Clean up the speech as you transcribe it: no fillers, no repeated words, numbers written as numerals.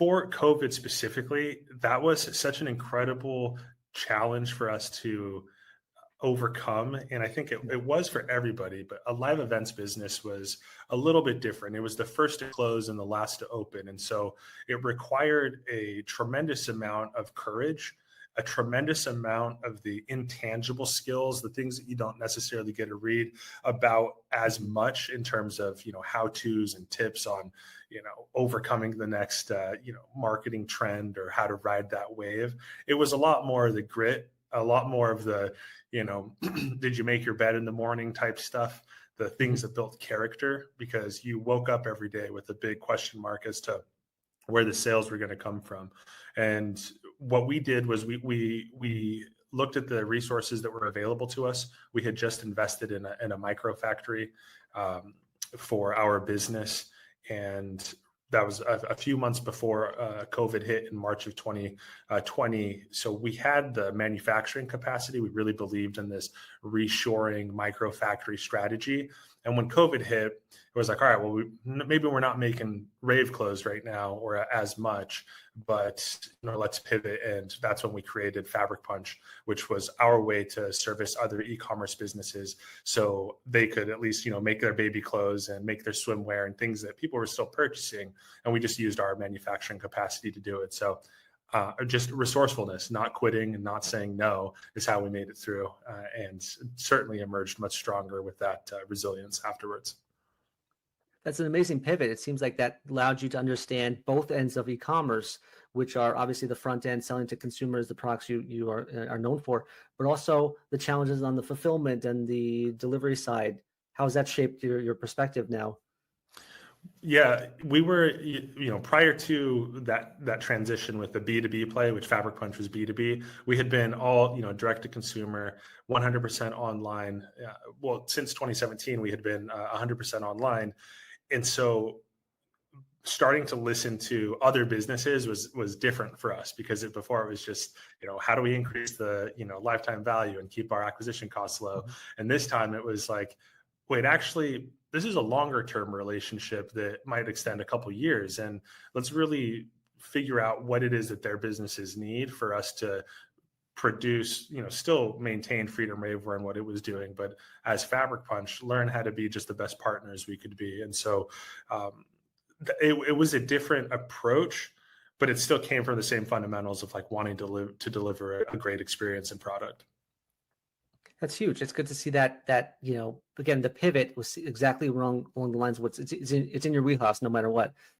For COVID specifically, that was such an incredible challenge for us to overcome. And I think it was for everybody, but a live events business was a little bit different. It was the first to close and the last to open. And so it required a tremendous amount of courage, a tremendous amount of the intangible skills, the things that you don't necessarily get to read about as much in terms of, how-tos and tips on, overcoming the next, marketing trend or how to ride that wave. It was a lot more of the grit, a lot more of the, did you make your bed in the morning type stuff, the things that built character, because you woke up every day with a big question mark as to where the sales were going to come from. And what we did was we looked at the resources that were available to us. We had just invested in a microfactory for our business, and that was a few months before COVID hit in March of 2020. So we had the manufacturing capacity. We really believed in this reshoring microfactory strategy. And when COVID hit, it was like, all right, well, maybe we're not making rave clothes right now or as much, but let's pivot. And that's when we created Fabric Punch, which was our way to service other e-commerce businesses, so they could at least make their baby clothes and make their swimwear and things that people were still purchasing. And we just used our manufacturing capacity to do it. So just resourcefulness, not quitting and not saying no is how we made it through, and certainly emerged much stronger with that resilience afterwards. That's an amazing pivot. It seems like that allowed you to understand both ends of e-commerce, which are obviously the front end, selling to consumers the products you are known for, but also the challenges on the fulfillment and the delivery side. How has that shaped your perspective now? Yeah, we were, prior to that transition with the B2B play, which Fabric Punch was B2B, we had been all, direct to consumer, 100% online. Well, since 2017, we had been 100% online. And so starting to listen to other businesses was different for us, because before it was just, how do we increase the, lifetime value and keep our acquisition costs low? And this time it was like, wait, actually, this is a longer term relationship that might extend a couple years, and let's really figure out what it is that their businesses need for us to produce, still maintain Freedom Ravewear and what it was doing, but as Fabric Punch, learn how to be just the best partners we could be. And so it was a different approach, but it still came from the same fundamentals of like wanting to deliver a great experience and product. That's huge. It's good to see that again, the pivot was exactly along the lines of it's in your wheelhouse no matter what.